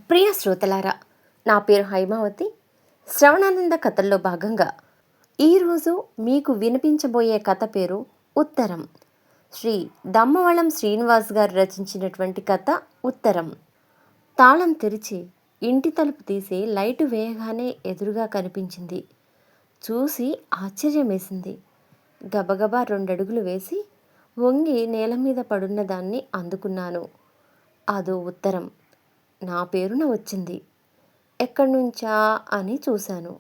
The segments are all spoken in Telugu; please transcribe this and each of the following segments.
ప్రియ శ్రోతలారా, నా పేరు హైమావతి. శ్రవణానంద కథల్లో భాగంగా ఈరోజు మీకు వినిపించబోయే కథ పేరు ఉత్తరం. శ్రీ దమ్మవళం శ్రీనివాస్ గారు రచించినటువంటి కథ ఉత్తరం. తాళం తెరిచి ఇంటి తలుపు తీసి లైటు వేయగానే ఎదురుగా కనిపించింది. చూసి ఆశ్చర్యమేసింది. గబగబా 2 అడుగులు వేసి వంగి నేల మీద పడున్న దాన్ని అందుకున్నాను. అదో ఉత్తరం. నా పేరున వచ్చింది. ఎక్కడి నుంచా అని చూశాను.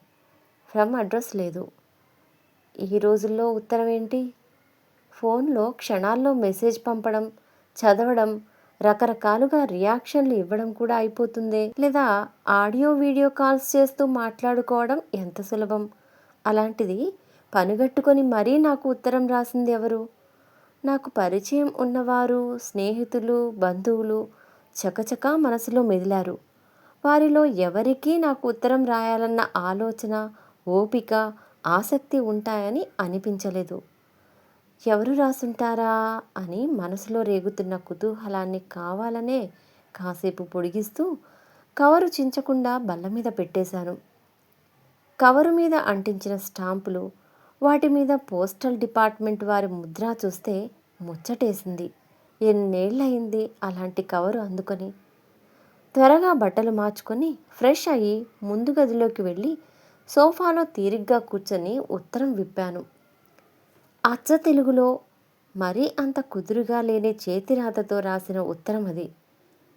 ఫ్రమ్ అడ్రస్ లేదు. ఈ రోజుల్లో ఉత్తరం ఏంటి? ఫోన్లో క్షణాల్లో మెసేజ్ పంపడం, చదవడం, రకరకాలుగా రియాక్షన్లు ఇవ్వడం కూడా అయిపోతుందే. లేదా ఆడియో వీడియో కాల్స్ చేస్తూ మాట్లాడుకోవడం ఎంత సులభం. అలాంటిది పనిగట్టుకొని మరీ నాకు ఉత్తరం రాసింది ఎవరు? నాకు పరిచయం ఉన్నవారు, స్నేహితులు, బంధువులు చకచకా మనసులో మెదిలారు. వారిలో ఎవరికీ నాకు ఉత్తరం రాయాలన్న ఆలోచన, ఓపిక, ఆసక్తి ఉంటాయని అనిపించలేదు. ఎవరు రాసుంటారా అని మనసులో రేగుతున్న కుతూహలాన్ని కావాలనే కాసేపు పొడిగిస్తూ కవరు చించకుండా బల్ల మీద పెట్టేశాను. కవరు మీద అంటించిన స్టాంపులు, వాటి మీద పోస్టల్ డిపార్ట్మెంట్ వారి ముద్ర చూస్తే ముచ్చటేసింది. ఎన్నేళ్ళయింది అలాంటి కవరు అందుకొని. త్వరగా బట్టలు మార్చుకొని ఫ్రెష్ అయ్యి ముందు గదిలోకి వెళ్ళి సోఫాలో తీరిగ్గా కూర్చొని ఉత్తరం విప్పాను. అచ్చ తెలుగులో మరీ అంత కుదురుగా లేని చేతిరాతతో రాసిన ఉత్తరం అది.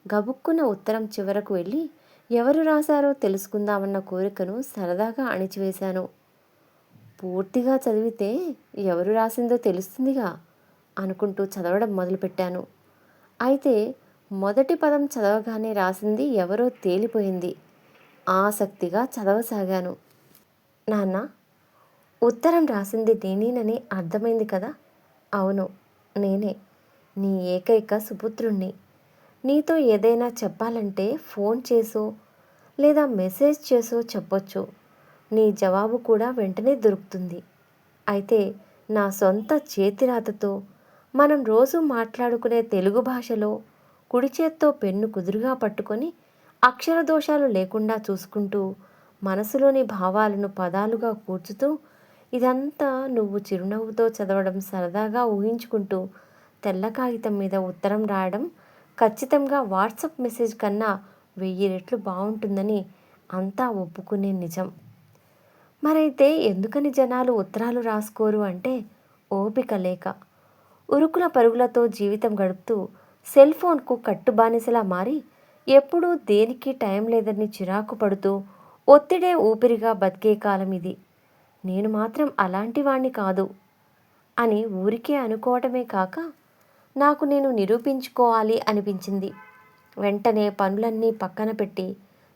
గబుక్కున ఉత్తరం చివరకు వెళ్ళి ఎవరు రాశారో తెలుసుకుందామన్న కోరికను సరదాగా అణిచివేశాను. పూర్తిగా చదివితే ఎవరు రాసిందో తెలుస్తుందిగా అనుకుంటూ చదవడం మొదలుపెట్టాను. అయితే మొదటి పదం చదవగానే రాసింది ఎవరో తేలిపోయింది. ఆసక్తిగా చదవసాగాను. నాన్న, ఉత్తరం రాసింది నేనేనని అర్థమైంది కదా? అవును, నేనే. నీ ఏకైక సుపుత్రుణ్ణి. నీతో ఏదైనా చెప్పాలంటే ఫోన్ చేసో లేదా మెసేజ్ చేసో చెప్పొచ్చు. నీ జవాబు కూడా వెంటనే దొరుకుతుంది. అయితే నా సొంత చేతిరాతతో మనం రోజు మాట్లాడుకునే తెలుగు భాషలో కుడి చేత్తో పెన్ను కుదురుగా పట్టుకొని అక్షర దోషాలు లేకుండా చూసుకుంటూ మనసులోని భావాలను పదాలుగా కూర్చుతూ ఇదంతా నువ్వు చిరునవ్వుతో చదవడం సరదాగా ఊహించుకుంటూ తెల్ల కాగితం మీద ఉత్తరం రాయడం ఖచ్చితంగా వాట్సాప్ మెసేజ్ కన్నా 1000 రెట్లు బాగుంటుందని అంతా ఒప్పుకునే నిజం. మరైతే ఎందుకని జనాలు ఉత్తరాలు రాసుకోరు అంటే ఓపిక లేక. ఉరుకుల పరుగులతో జీవితం గడుపుతూ సెల్ ఫోన్కు కట్టుబానిసలా మారి ఎప్పుడూ దేనికి టైం లేదని చిరాకు పడుతూ ఒత్తిడే ఊపిరిగా బతికే కాలం ఇది. నేను మాత్రం అలాంటి వాణ్ణి కాదు అని ఊరికే అనుకోవటమే కాక నాకు నేను నిరూపించుకోవాలి అనిపించింది. వెంటనే పనులన్నీ పక్కన పెట్టి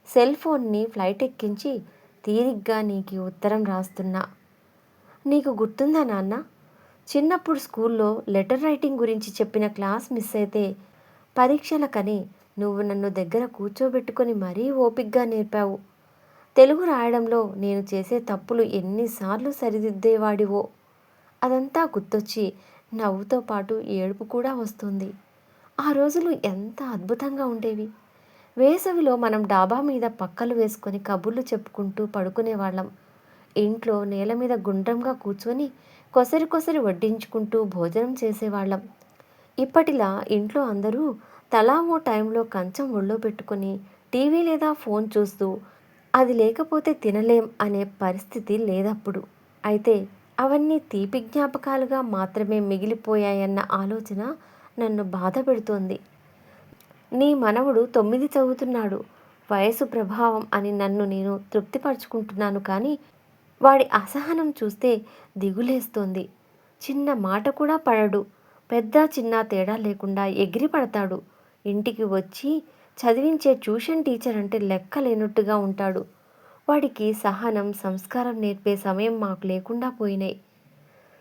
సెల్ ఫోన్ని ఫ్లైట్ ఎక్కించి తీరిగ్గా నీకు ఉత్తరం రాస్తున్నా. నీకు గుర్తుందా నాన్న, చిన్నప్పుడు స్కూల్లో లెటర్ రైటింగ్ గురించి చెప్పిన క్లాస్ మిస్ అయితే పరీక్షలకని నువ్వు నన్ను దగ్గర కూర్చోబెట్టుకొని మరీ ఓపిగ్గా నేర్పావు. తెలుగు రాయడంలో నేను చేసే తప్పులు ఎన్నిసార్లు సరిదిద్దేవాడివో. అదంతా గుర్తొచ్చి నవ్వుతో పాటు ఏడుపు కూడా వస్తుంది. ఆ రోజులు ఎంత అద్భుతంగా ఉండేవి. వేసవిలో మనం డాబా మీద పక్కలు వేసుకొని కబుర్లు చెప్పుకుంటూ పడుకునేవాళ్ళం. ఇంట్లో నేల మీద గుండ్రంగా కూర్చొని కొసరి కొసరి వడ్డించుకుంటూ భోజనం చేసేవాళ్ళం. ఇప్పటిలా ఇంట్లో అందరూ తలా ఓ టైంలో కంచం ఒళ్ళో పెట్టుకొని టీవీ లేదా ఫోన్ చూస్తూ అది లేకపోతే తినలేం అనే పరిస్థితి లేదప్పుడు. అయితే అవన్నీ తీపి జ్ఞాపకాలుగా మాత్రమే మిగిలిపోయాయన్న ఆలోచన నన్ను బాధ పెడుతోంది. నీ మనవడు 9 చదువుతున్నాడు, వయసు ప్రభావం అని నన్ను నేను తృప్తిపరుచుకుంటున్నాను. కానీ వాడి అసహనం చూస్తే దిగులేస్తోంది. చిన్న మాట కూడా పడడు. పెద్ద చిన్న తేడా లేకుండా ఎగిరి పడతాడు. ఇంటికి వచ్చి చదివించే ట్యూషన్ టీచర్ అంటే లెక్క లేనట్టుగా ఉంటాడు. వాడికి సహనం, సంస్కారం నేర్పే సమయం మాకు లేకుండా పోయినాయి.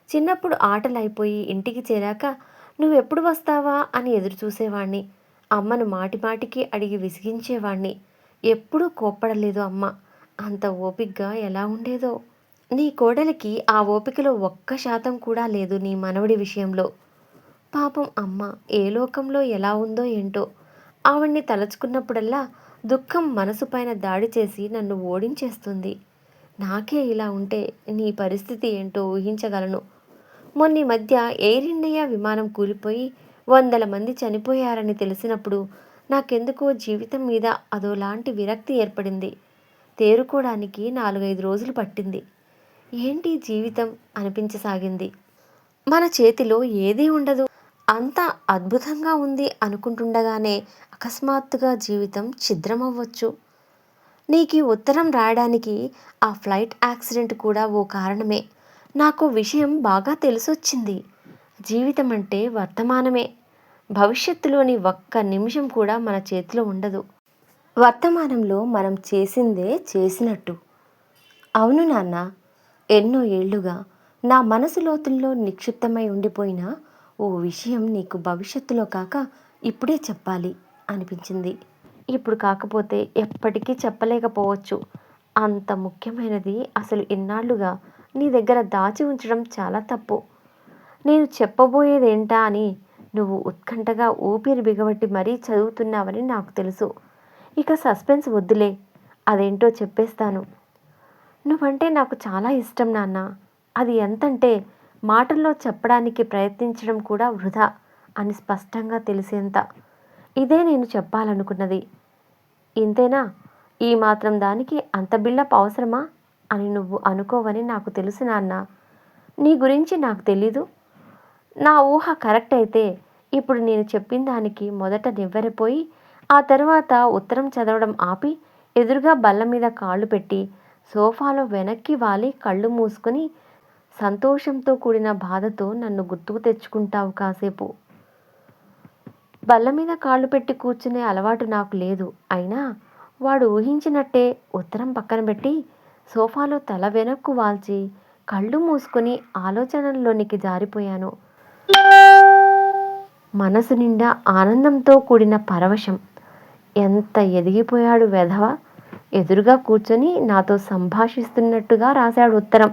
చిన్నప్పుడు ఆటలు అయిపోయి ఇంటికి చేరాక నువ్వెప్పుడు వస్తావా అని ఎదురు చూసేవాణ్ణి. అమ్మను మాటిమాటికి అడిగి విసిగించేవాణ్ణి. ఎప్పుడూ కోప్పడలేదు అమ్మ. అంత ఓపిగ్గా ఎలా ఉండేదో. నీ కోడలికి ఆ ఓపికలో 1% కూడా లేదు నీ మనవడి విషయంలో. పాపం అమ్మ ఏ లోకంలో ఎలా ఉందో ఏంటో. ఆవిడ్ని తలుచుకున్నప్పుడల్లా దుఃఖం మనసు పైన దాడి చేసి నన్ను ఓడించేస్తుంది. నాకే ఇలా ఉంటే నీ పరిస్థితి ఏంటో ఊహించగలను. మొన్నీ మధ్య ఎయిర్ ఇండియా విమానం కూలిపోయి వందల మంది చనిపోయారని తెలిసినప్పుడు నాకెందుకో జీవితం మీద అదోలాంటి విరక్తి ఏర్పడింది. తేరుకోవడానికి 4-5 రోజులు పట్టింది. ఏంటి జీవితం అనిపించసాగింది. మన చేతిలో ఏదీ ఉండదు. అంతా అద్భుతంగా ఉంది అనుకుంటుండగానే అకస్మాత్తుగా జీవితం ఛిద్రమవ్వచ్చు. నీకీ ఉత్తరం రాయడానికి ఆ ఫ్లైట్ యాక్సిడెంట్ కూడా ఓ కారణమే. నాకో విషయం బాగా తెలిసొచ్చింది. జీవితం అంటే వర్తమానమే. భవిష్యత్తులోని ఒక్క నిమిషం కూడా మన చేతిలో ఉండదు. వర్తమానంలో మనం చేసిందే చేసినట్టు. అవును నాన్న, ఎన్నో ఏళ్లుగా నా మనసు లోతుల్లో నిక్షిప్తమై ఉండిపోయిన ఓ విషయం నీకు భవిష్యత్తులో కాక ఇప్పుడే చెప్పాలి అనిపించింది. ఇప్పుడు కాకపోతే ఎప్పటికీ చెప్పలేకపోవచ్చు. అంత ముఖ్యమైనది అసలు ఇన్నాళ్లుగా నీ దగ్గర దాచి ఉంచడం చాలా తప్పు. నేను చెప్పబోయేదేంటా అని నువ్వు ఉత్కంఠగా ఊపిరి బిగబట్టి మరీ చదువుతున్నావని నాకు తెలుసు. ఇక సస్పెన్స్ వద్దులే, అదేంటో చెప్పేస్తాను. నువ్వంటే నాకు చాలా ఇష్టం నాన్న. అది ఎంతంటే మాటల్లో చెప్పడానికి ప్రయత్నించడం కూడా వృధా అని స్పష్టంగా తెలిసేంత. ఇదే నేను చెప్పాలనుకున్నది. ఇంతేనా? ఈ మాత్రం దానికి అంత బిల్డప్ అవసరమా అని నువ్వు అనుకోవని నాకు తెలుసు నాన్న. నీ గురించి నాకు తెలీదు. నా ఊహ కరెక్ట్ అయితే ఇప్పుడు నేను చెప్పిన దానికి మొదట నివ్వెరపోయి ఆ తర్వాత ఉత్తరం చదవడం ఆపి ఎదురుగా బల్ల మీద కాళ్ళు పెట్టి సోఫాలో వెనక్కి వాలి కళ్ళు మూసుకుని సంతోషంతో కూడిన బాధతో నన్ను గుర్తుకు తెచ్చుకుంటావు కాసేపు. బల్ల మీద కాళ్ళు పెట్టి కూర్చునే అలవాటు నాకు లేదు. అయినా వాడు ఊహించినట్టే ఉత్తరం పక్కన పెట్టి సోఫాలో తల వెనక్కు వాల్చి కళ్ళు మూసుకుని ఆలోచనల్లోనికి జారిపోయాను. మనసు నిండా ఆనందంతో కూడిన పరవశం. ఎంత ఎదిగిపోయాడు వెధవ! ఎదురుగా కూర్చొని నాతో సంభాషిస్తున్నట్టుగా రాశాడు ఉత్తరం.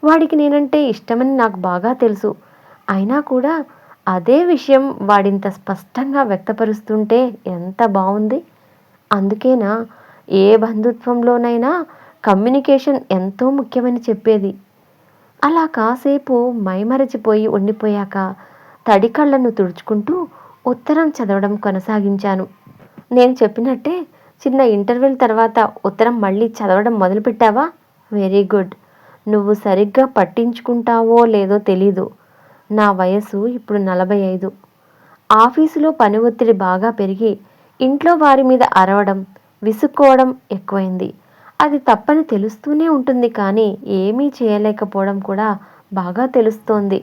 వాడికి నేనంటే ఇష్టమని నాకు బాగా తెలుసు. అయినా కూడా అదే విషయం వాడింత స్పష్టంగా వ్యక్తపరుస్తుంటే ఎంత బావుంది. అందుకేనా ఏ బంధుత్వంలోనైనా కమ్యూనికేషన్ ఎంతో ముఖ్యమని చెప్పేది. అలా కాసేపు మైమరచిపోయి ఉండిపోయాక తడి కళ్ళను తుడుచుకుంటూ ఉత్తరం చదవడం కొనసాగించాను. నేను చెప్పినట్టే చిన్న ఇంటర్వెల్ తర్వాత ఉత్తరం మళ్ళీ చదవడం మొదలుపెట్టావా? Very good. నువ్వు సరిగ్గా పట్టించుకుంటావో లేదో తెలీదు. నా వయసు ఇప్పుడు 45. ఆఫీసులో పని ఒత్తిడి బాగా పెరిగి ఇంట్లో వారి మీద అరవడం, విసుక్కోవడం ఎక్కువైంది. అది తప్పని తెలుస్తూనే ఉంటుంది, కానీ ఏమీ చేయలేకపోవడం కూడా బాగా తెలుస్తోంది.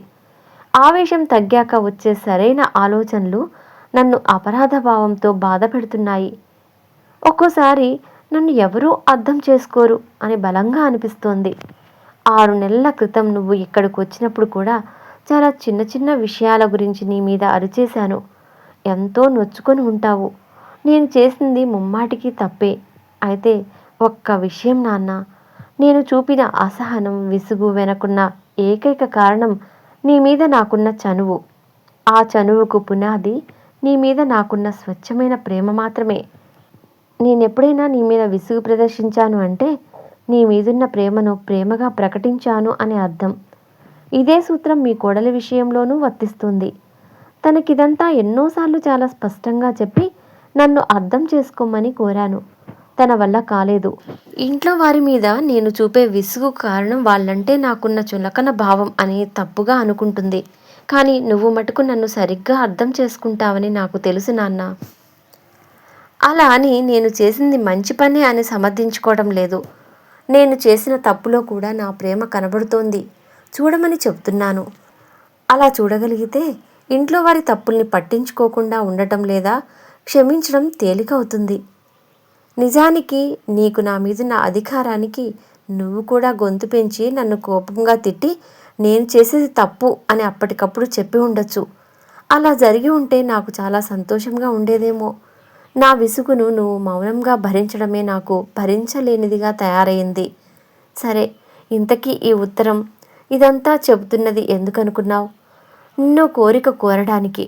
ఆవేశం తగ్గాక వచ్చే సరైన ఆలోచనలు నన్ను అపరాధ భావంతో బాధ పెడుతున్నాయి. ఒక్కోసారి నన్ను ఎవరూ అర్థం చేసుకోరు అని బలంగా అనిపిస్తోంది. 6 నెలల క్రితం నువ్వు ఇక్కడికి వచ్చినప్పుడు కూడా చాలా చిన్న చిన్న విషయాల గురించి నీ మీద అరిచేశాను. ఎంతో నొచ్చుకొని ఉంటావు. నేను చేసింది ముమ్మాటికి తప్పే. అయితే ఒక్క విషయం నాన్న, నేను చూపిన అసహనం, విసుగు వెనకున్న ఏకైక కారణం నీ మీద నాకున్న చనువు. ఆ చనువుకు పునాది నీ మీద నాకున్న స్వచ్ఛమైన ప్రేమ మాత్రమే. నేనెప్పుడైనా నీ మీద విసుగు ప్రదర్శించాను అంటే నీ మీదున్న ప్రేమను ప్రేమగా ప్రకటించాను అని అర్థం. ఇదే సూత్రం మీ కోడలి విషయంలోనూ వర్తిస్తుంది. తనకిదంతా ఎన్నోసార్లు చాలా స్పష్టంగా చెప్పి నన్ను అర్థం చేసుకోమని కోరాను. తన వల్ల కాలేదు. ఇంట్లో వారి మీద నేను చూపే విసుగు కారణం వాళ్ళంటే నాకున్న చులకన భావం అని తప్పుగా అనుకుంటుంది. కానీ నువ్వు మటుకు నన్ను సరిగ్గా అర్థం చేసుకుంటావని నాకు తెలుసు నాన్న. అలా అని నేను చేసింది మంచి పనే అని సమర్థించుకోవడం లేదు. నేను చేసిన తప్పులో కూడా నా ప్రేమ కనబడుతోంది. చూడమని చెప్తున్నాను. అలా చూడగలిగితే ఇంట్లో వారి తప్పుల్ని పట్టించుకోకుండా ఉండటం లేదా క్షమించడం తేలికవుతుంది. నిజానికి నీకు నా మీదున్న అధికారానికి నువ్వు కూడా గొంతు పెంచి నన్ను కోపంగా తిట్టి నేను చేసేది తప్పు అని అప్పటికప్పుడు చెప్పి ఉండొచ్చు. అలా జరిగి ఉంటే నాకు చాలా సంతోషంగా ఉండేదేమో. నా విసుగును నువ్వు మౌనంగా భరించడమే నాకు భరించలేనిదిగా తయారైంది. సరే, ఇంతకీ ఈ ఉత్తరం ఇదంతా చెబుతున్నది ఎందుకనుకున్నావు? నిన్నో కోరిక కోరడానికి.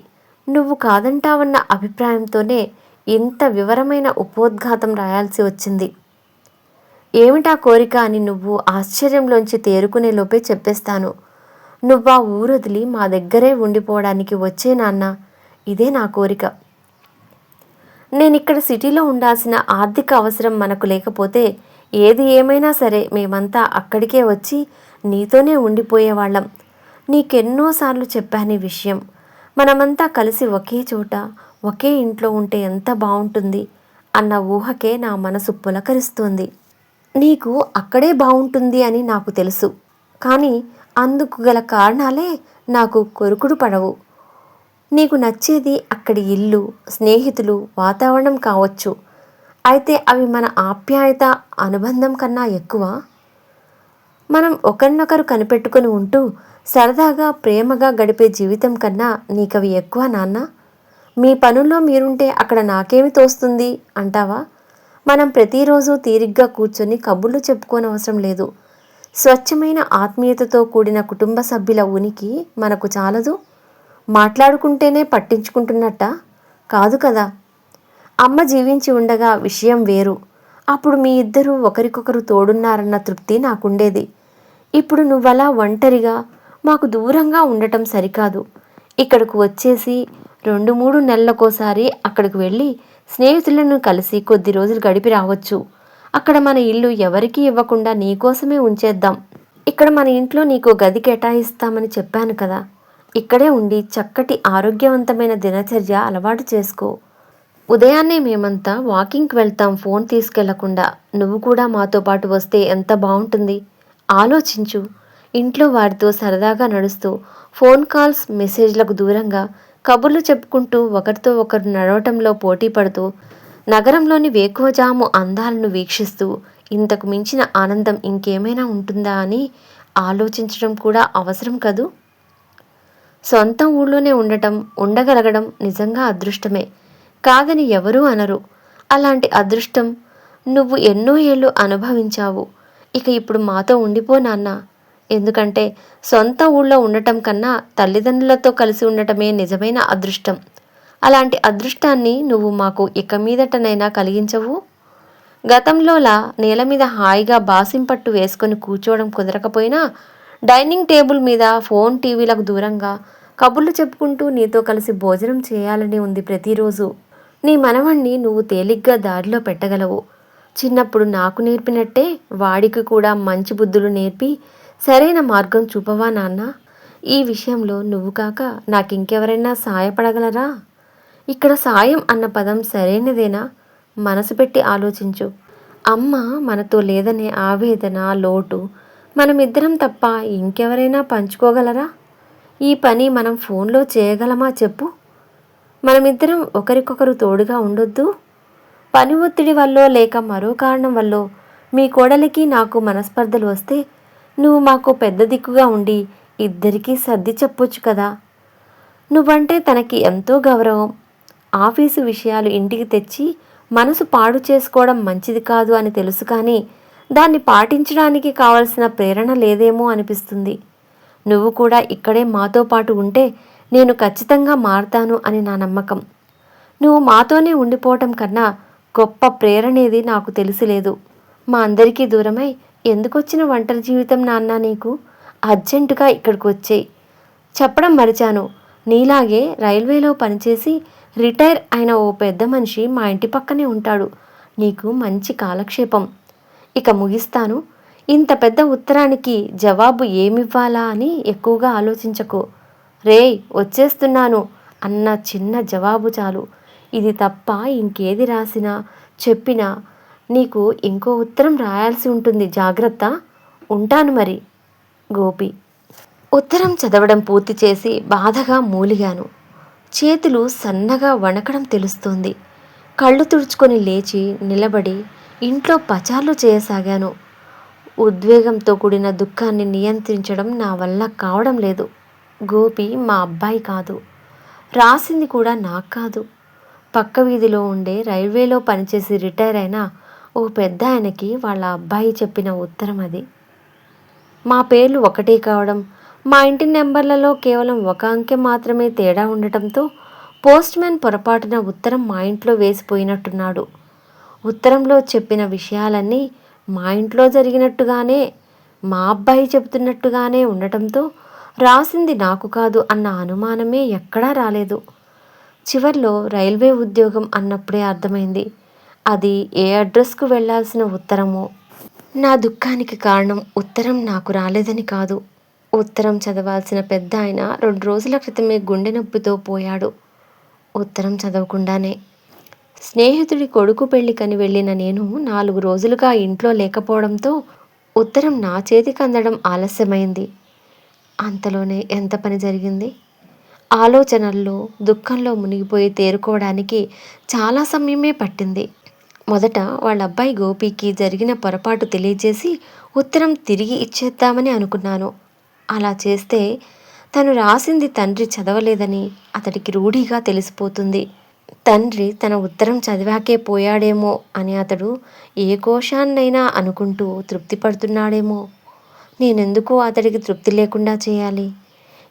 నువ్వు కాదంటావన్న అభిప్రాయంతోనే ఇంత వివరమైన ఉపోద్ఘాతం రాయాల్సి వచ్చింది. ఏమిటా కోరిక అని నువ్వు ఆశ్చర్యంలోంచి తేరుకునే లోపే చెప్పేస్తాను. నువ్వా ఊరొదిలి మా దగ్గరే ఉండిపోవడానికి వచ్చే నాన్న. ఇదే నా కోరిక. నేనిక్కడ సిటీలో ఉండాల్సిన ఆర్థిక అవసరం మనకు లేకపోతే ఏది ఏమైనా సరే మేమంతా అక్కడికే వచ్చి నీతోనే ఉండిపోయేవాళ్ళం. నీకెన్నోసార్లు చెప్పాను ఈ విషయం. మనమంతా కలిసి ఒకే చోట ఒకే ఇంట్లో ఉంటే ఎంత బావుంటుంది అన్న ఊహకే నా మనసు పులకరిస్తోంది. నీకు అక్కడే బావుంటుంది అని నాకు తెలుసు. కానీ అందుకు గల కారణాలే నాకు కొరుకుడు పడవు. నీకు నచ్చేది అక్కడి ఇల్లు, స్నేహితులు, వాతావరణం కావచ్చు. అయితే అవి మన ఆప్యాయత, అనుబంధం కన్నా ఎక్కువ. మనం ఒకరినొకరు కనిపెట్టుకుని ఉంటూ సరదాగా, ప్రేమగా గడిపే జీవితం కన్నా నీకవి ఎక్కువ నాన్న. మీ పనుల్లో మీరుంటే అక్కడ నాకేమి తోస్తుంది అంటావా? మనం ప్రతిరోజు తీరిగ్గా కూర్చొని కబుర్లు చెప్పుకోనవసరం లేదు. స్వచ్ఛమైన ఆత్మీయతతో కూడిన కుటుంబ సభ్యుల ఉనికి మనకు చాలదు? మాట్లాడుకుంటేనే పట్టించుకుంటున్నట్టా? కాదు కదా. అమ్మ జీవించి ఉండగా విషయం వేరు. అప్పుడు మీ ఇద్దరూ ఒకరికొకరు తోడున్నారన్న తృప్తి నాకుండేది. ఇప్పుడు నువ్వలా ఒంటరిగా మాకు దూరంగా ఉండటం సరికాదు. ఇక్కడకు వచ్చేసి 2-3 నెలలకోసారి అక్కడికి వెళ్ళి స్నేహితులను కలిసి కొద్ది రోజులు గడిపి రావచ్చు. అక్కడ మన ఇల్లు ఎవరికీ ఇవ్వకుండా నీకోసమే ఉంచేద్దాం. ఇక్కడ మన ఇంట్లో నీకు గది కేటాయిస్తామని చెప్పాను కదా. ఇక్కడే ఉండి చక్కటి ఆరోగ్యవంతమైన దినచర్య అలవాటు చేసుకో. ఉదయాన్నే మేమంతా వాకింగ్కి వెళ్తాం ఫోన్ తీసుకెళ్లకుండా. నువ్వు కూడా మాతో పాటు వస్తే ఎంత బావుంటుంది. ఆలోచించు. ఇంట్లో వారితో సరదాగా నడుస్తూ, ఫోన్ కాల్స్, మెసేజ్లకు దూరంగా కబుర్లు చెప్పుకుంటూ ఒకరితో ఒకరు నడవటంలో పోటీ పడుతూ, నగరంలోని వేకువజాము అందాలను వీక్షిస్తూ ఇంతకు మించిన ఆనందం ఇంకేమైనా ఉంటుందా అని ఆలోచించడం కూడా అవసరం కదూ. సొంత ఊళ్ళోనే ఉండగలగడం నిజంగా అదృష్టమే. కాదని ఎవరూ అనరు. అలాంటి అదృష్టం నువ్వు ఎన్నో ఏళ్ళు అనుభవించావు. ఇక ఇప్పుడు మాతో ఉండిపో నాన్న. ఎందుకంటే సొంత ఊళ్ళో ఉండటం కన్నా తల్లిదండ్రులతో కలిసి ఉండటమే నిజమైన అదృష్టం. అలాంటి అదృష్టాన్ని నువ్వు మాకు ఇక మీదటనైనా కలిగించవు. గతంలోలా నేల మీద హాయిగా బాసింపట్టు వేసుకొని కూర్చోవడం కుదరకపోయినా డైనింగ్ టేబుల్ మీద ఫోన్, టీవీలకు దూరంగా కబుర్లు చెప్పుకుంటూ నీతో కలిసి భోజనం చేయాలని ఉంది ప్రతిరోజు. నీ మనవణ్ణి నువ్వు తేలిగ్గా దారిలో పెట్టగలవు. చిన్నప్పుడు నాకు నేర్పినట్టే వాడికి కూడా మంచి బుద్ధులు నేర్పి సరైన మార్గం చూపవా నాన్న. ఈ విషయంలో నువ్వు కాక నాకింకెవరైనా సాయపడగలరా? ఇక్కడ సాయం అన్న పదం సరైనదేనా? మనసు పెట్టి ఆలోచించు. అమ్మ మనతో లేదనే ఆవేదన, లోటు మనమిద్దరం తప్ప ఇంకెవరైనా పంచుకోగలరా? ఈ పని మనం ఫోన్లో చేయగలమా చెప్పు. మనమిద్దరం ఒకరికొకరు తోడుగా ఉండొద్దు? పని ఒత్తిడి వల్లో లేక మరో కారణం వల్లో మీ కోడలికి నాకు మనస్పర్ధలు వస్తే నువ్వు మాకు పెద్ద దిక్కుగా ఉండి ఇద్దరికీ సర్ది చెప్పొచ్చు కదా. నువ్వంటే తనకి ఎంతో గౌరవం. ఆఫీసు విషయాలు ఇంటికి తెచ్చి మనసు పాడు చేసుకోవడం మంచిది కాదు అని తెలుసు, కానీ దాన్ని పాటించడానికి కావలసిన ప్రేరణ లేదేమో అనిపిస్తుంది. నువ్వు కూడా ఇక్కడే మాతో పాటు ఉంటే నేను ఖచ్చితంగా మారతాను అని నా నమ్మకం. నువ్వు మాతోనే ఉండిపోవటం కన్నా గొప్ప ప్రేరణేది నాకు తెలిసిలేదు. మా అందరికీ దూరమై ఎందుకొచ్చిన ఒంటరి జీవితం నాన్న నీకు? అర్జెంటుగా ఇక్కడికి వచ్చేయి. చెప్పడం మరిచాను, నీలాగే రైల్వేలో పనిచేసి రిటైర్ అయిన ఓ పెద్ద మనిషి మా ఇంటి పక్కనే ఉంటాడు. నీకు మంచి కాలక్షేపం. ఇక ముగిస్తాను. ఇంత పెద్ద ఉత్తరానికి జవాబు ఏమివ్వాలా అని ఎక్కువగా ఆలోచించకు. రేయ్ వచ్చేస్తున్నాను అన్న చిన్న జవాబు చాలు. ఇది తప్ప ఇంకేది రాసినా చెప్పినా నీకు ఇంకో ఉత్తరం రాయాల్సి ఉంటుంది. జాగ్రత్త. ఉంటాను మరి. గోపి. ఉత్తరం చదవడం పూర్తి చేసి బాధగా మూలిగాను. చేతులు సన్నగా వణకడం తెలుస్తోంది. కళ్ళు తుడుచుకొని లేచి నిలబడి ఇంట్లో పచార్లు చేయసాగాను. ఉద్వేగంతో కూడిన దుఃఖాన్ని నియంత్రించడం నా వల్ల కావడం లేదు. గోపి మా అబ్బాయి కాదు. రాసింది కూడా నాకు కాదు. పక్క వీధిలో ఉండే రైల్వేలో పనిచేసి రిటైర్ అయిన ఓ పెద్ద ఆయనకి వాళ్ళ అబ్బాయి చెప్పిన ఉత్తరం అది. మా పేర్లు ఒకటే కావడం, మా ఇంటి నెంబర్లలో కేవలం ఒక అంకె మాత్రమే తేడా ఉండటంతో పోస్ట్ మ్యాన్ పొరపాటున ఉత్తరం మా ఇంట్లో వేసిపోయినట్టున్నాడు. ఉత్తరంలో చెప్పిన విషయాలన్నీ మా ఇంట్లో జరిగినట్టుగానే, మా అబ్బాయి చెబుతున్నట్టుగానే ఉండటంతో రాసింది నాకు కాదు అన్న అనుమానమే ఎక్కడా రాలేదు. చివర్లో రైల్వే ఉద్యోగం అన్నప్పుడే అర్థమైంది అది ఏ అడ్రస్కు వెళ్లాల్సిన ఉత్తరమో. నా దుఃఖానికి కారణం ఉత్తరం నాకు రాలేదని కాదు. ఉత్తరం చదవాల్సిన పెద్ద ఆయన 2 రోజుల క్రితమే గుండె నొప్పితో పోయాడు. ఉత్తరం చదవకుండానే. స్నేహితుడి కొడుకు పెళ్లికని వెళ్ళిన నేను 4 రోజులుగా ఇంట్లో లేకపోవడంతో ఉత్తరం నా చేతికి అందడం ఆలస్యమైంది. అంతలోనే ఎంత పని జరిగింది. ఆలోచనల్లో దుఃఖంలో మునిగిపోయి తేరుకోవడానికి చాలా సమయమే పట్టింది. మొదట వాళ్ళ అబ్బాయి గోపికి జరిగిన పొరపాటు తెలియజేసి ఉత్తరం తిరిగి ఇచ్చేద్దామని అనుకున్నాను. అలా చేస్తే తను రాసింది తండ్రి చదవలేదని అతడికి రూఢిగా తెలిసిపోతుంది. తండ్రి తన ఉత్తరం చదివాకే పోయాడేమో అని అతడు ఏ కోశాన్నైనా అనుకుంటూ తృప్తి పడుతున్నాడేమో. నేనెందుకో అతడికి తృప్తి లేకుండా చేయాలి.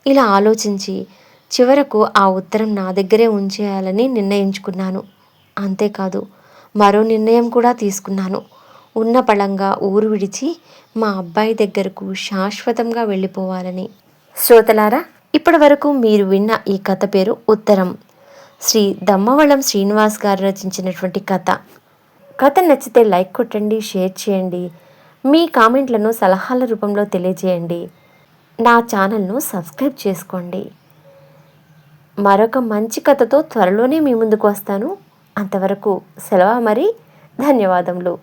ఇలా ఆలోచించి చివరకు ఆ ఉత్తరం నా దగ్గరే ఉంచేయాలని నిర్ణయించుకున్నాను. అంతేకాదు మరో నిర్ణయం కూడా తీసుకున్నాను. ఉన్న పళంగా ఊరు విడిచి మా అబ్బాయి దగ్గరకు శాశ్వతంగా వెళ్ళిపోవాలని. శ్రోతలారా, ఇప్పటి వరకు మీరు విన్న ఈ కథ పేరు ఉత్తరం. శ్రీ దమ్మవళం శ్రీనివాస్ గారు రచించినటువంటి కథ. కథ నచ్చితే లైక్ కొట్టండి, షేర్ చేయండి, మీ కామెంట్లను సలహాల రూపంలో తెలియజేయండి. నా ఛానల్ను సబ్స్క్రైబ్ చేసుకోండి. మరొక మంచి కథతో త్వరలోనే మీ ముందుకు వస్తాను. అంతవరకు సెలవు మరి. ధన్యవాదములు.